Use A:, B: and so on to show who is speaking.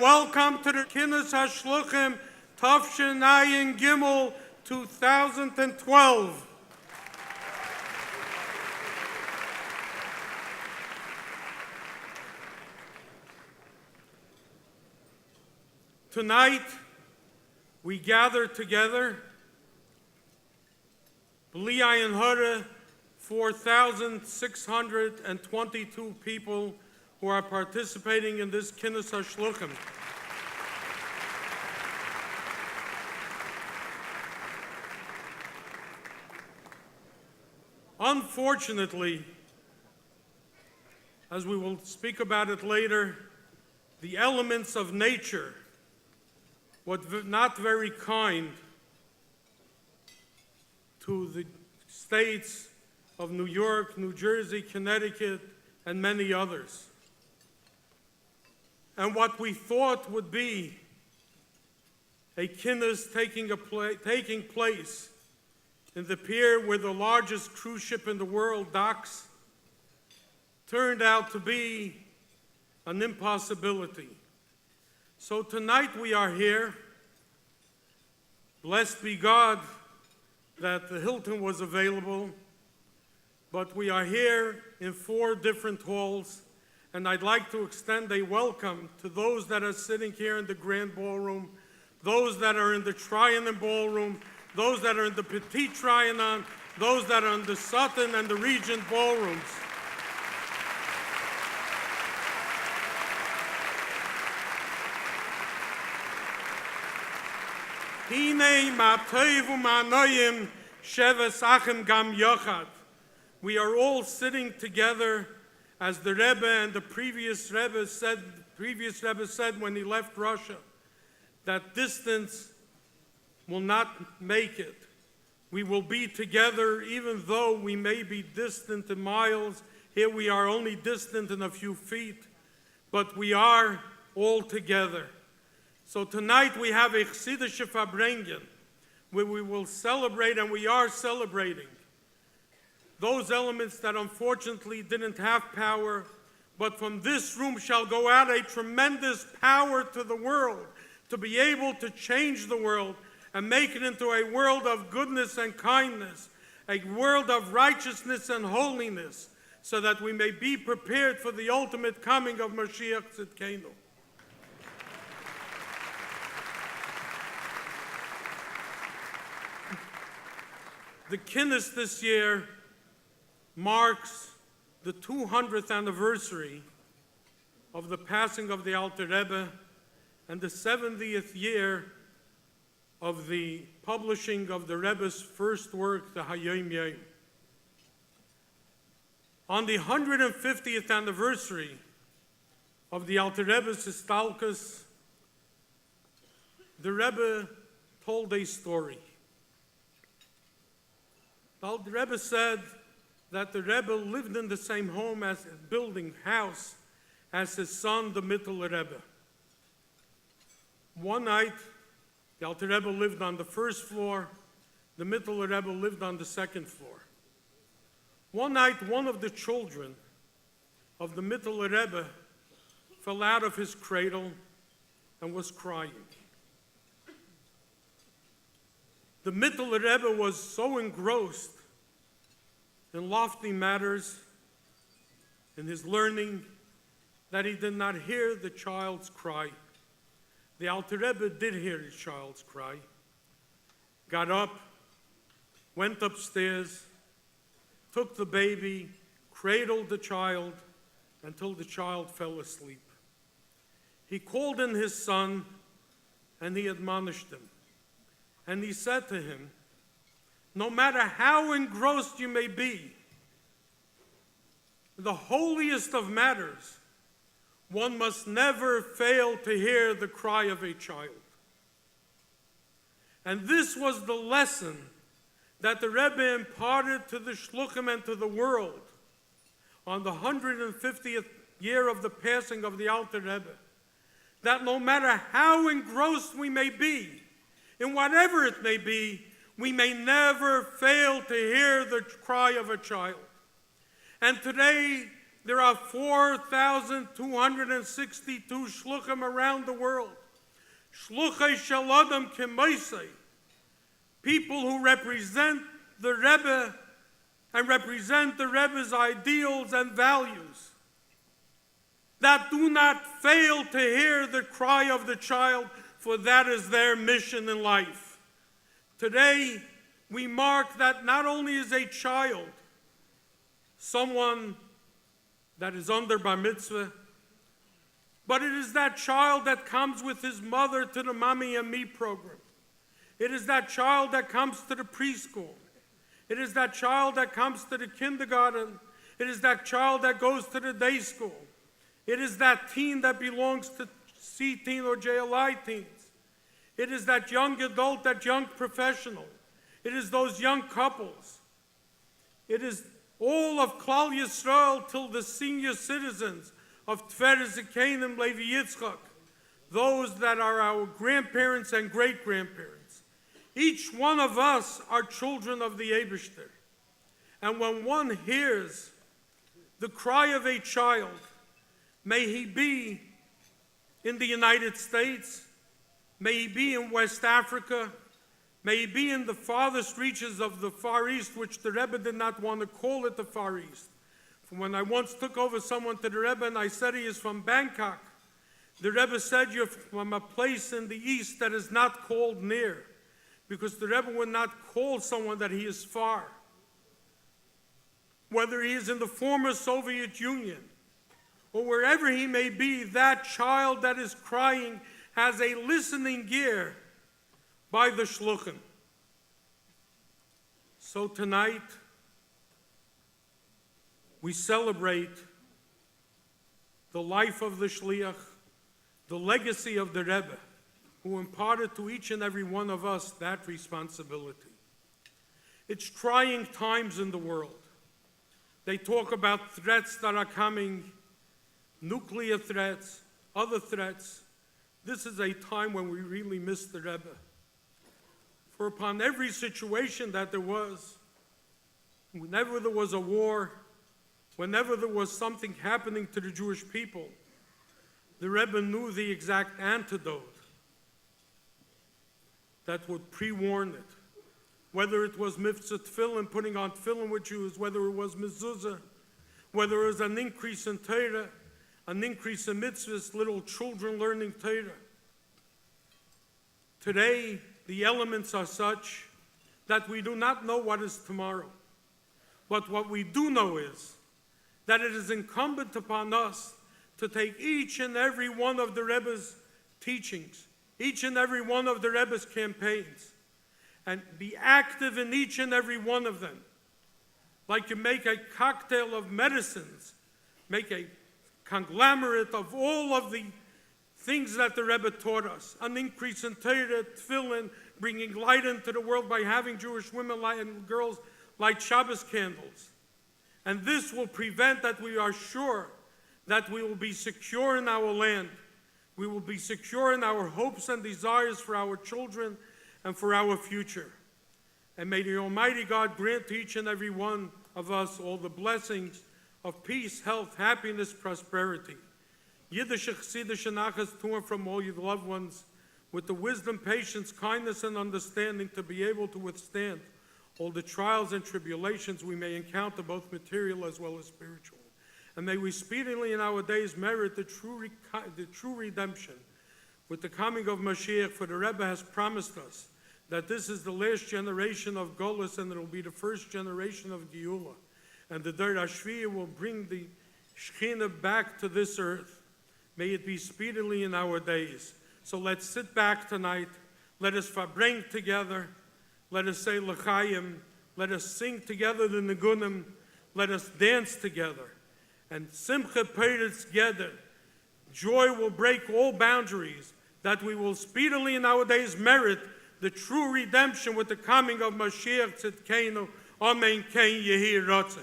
A: welcome to the Kinnis HaShluchim Tavshin Gimel 2012. Tonight, we gather together, B'li Ayin Hara, 4,622 people who are participating in this Kinnis HaShluchim. Unfortunately, as we will speak about it later, the elements of nature were not very kind to the states of New York, New Jersey, Connecticut, and many others. And what we thought would be a kinnis taking place in the pier where the largest cruise ship in the world docks turned out to be an impossibility. So tonight we are here. Blessed be God that the Hilton was available, but we are here in 4 different halls, and I'd like to extend a welcome to those that are sitting here in the Grand Ballroom, those that are in the Trianon Ballroom, those that are in the Petit Trianon, those that are in the Sutton and the Regent Ballrooms. Hine ma toivu ma noyim sheves achim gam yochad. We are all sitting together, as the Rebbe and the previous Rebbe said when he left Russia, that distance will not make it. We will be together even though we may be distant in miles. Here we are only distant in a few feet, but we are all together. So tonight we have a Chassidische Farbrengen, where we will celebrate, and we are celebrating, those elements that unfortunately didn't have power, but from this room shall go out a tremendous power to the world, to be able to change the world and make it into a world of goodness and kindness, a world of righteousness and holiness, so that we may be prepared for the ultimate coming of Mashiach Tzidkenu. The Kinnis this year marks the 200th anniversary of the passing of the Alter Rebbe and the 70th year of the publishing of the Rebbe's first work, the Hayom Yom. On the 150th anniversary of the Alter Rebbe's Histalkus, the Rebbe told a story. The Rebbe said that the Rebbe lived in the same house as his son, the Mittler Rebbe. One night, the Alter Rebbe lived on the first floor, the Mittler Rebbe lived on the second floor. One night, one of the children of the Mittler Rebbe fell out of his cradle and was crying. The Mittler Rebbe was so engrossed in lofty matters, in his learning, that he did not hear the child's cry. The Alter Rebbe did hear the child's cry, got up, went upstairs, took the baby, cradled the child until the child fell asleep. He called in his son and he admonished him. And he said to him, no matter how engrossed you may be, the holiest of matters, one must never fail to hear the cry of a child. And this was the lesson that the Rebbe imparted to the Shluchim and to the world on the 150th year of the passing of the Alter Rebbe, that no matter how engrossed we may be, in whatever it may be, we may never fail to hear the cry of a child. And today, There are 4,262 shluchim around the world. Shluchei shel Adam k'Moshe, people who represent the Rebbe and represent the Rebbe's ideals and values, that do not fail to hear the cry of the child, for that is their mission in life. Today, we mark that not only is a child someone that is under bar mitzvah, but it is that child that comes with his mother to the Mommy and Me program. It is that child that comes to the preschool. It is that child that comes to the kindergarten. It is that child that goes to the day school. It is that teen that belongs to C-teen or JLI teens. It is that young adult, that young professional. It is those young couples. It is all of Klal Yisrael till the senior citizens of Tveres Zikanim Levi Yitzchak, those that are our grandparents and great-grandparents. Each one of us are children of the Eibishter. And when one hears the cry of a child, may he be in the United States, may he be in West Africa, may he be in the farthest reaches of the Far East, which the Rebbe did not want to call it the Far East. When I once took over someone to the Rebbe and I said he is from Bangkok, the Rebbe said, you're from a place in the East that is not called near, because the Rebbe would not call someone that he is far. Whether he is in the former Soviet Union or wherever he may be, that child that is crying has a listening ear by the shluchim. So tonight, we celebrate the life of the shliach, the legacy of the Rebbe, who imparted to each and every one of us that responsibility. It's trying times in the world. They talk about threats that are coming, nuclear threats, other threats. This is a time when we really miss the Rebbe. For upon every situation that there was, whenever there was a war, whenever there was something happening to the Jewish people, the Rebbe knew the exact antidote that would pre-warn it. Whether it was mitzvah tefillin, putting on tefillin with Jews, whether it was mezuzah, whether it was an increase in Torah, an increase in mitzvahs, little children learning Torah. Today, the elements are such that we do not know what is tomorrow. But what we do know is that it is incumbent upon us to take each and every one of the Rebbe's teachings, each and every one of the Rebbe's campaigns, and be active in each and every one of them. Like you make a cocktail of medicines, make a conglomerate of all of the things that the Rebbe taught us. An increase in Torah, tefillin, bringing light into the world by having Jewish women and girls light Shabbos candles. And this will prevent that we are sure that we will be secure in our land. We will be secure in our hopes and desires for our children and for our future. And may the Almighty God grant to each and every one of us all the blessings of peace, health, happiness, prosperity. Yiddish, Chassidish, and Achas torn from all your loved ones with the wisdom, patience, kindness, and understanding to be able to withstand all the trials and tribulations we may encounter, both material as well as spiritual. And may we speedily in our days merit the true redemption with the coming of Mashiach, for the Rebbe has promised us that this is the last generation of Golus and it will be the first generation of Geula. And the Dor HaShviyah will bring the Shekhinah back to this earth. May it be speedily in our days. So let's sit back tonight. Let us bring together. Let us say L'chaim. Let us sing together the Nigunim. Let us dance together. And Simcha Peretz Geder. Joy will break all boundaries, that we will speedily in our days merit the true redemption with the coming of Mashiach Tzidkenu. Amen. Ken Yehi Ratzon.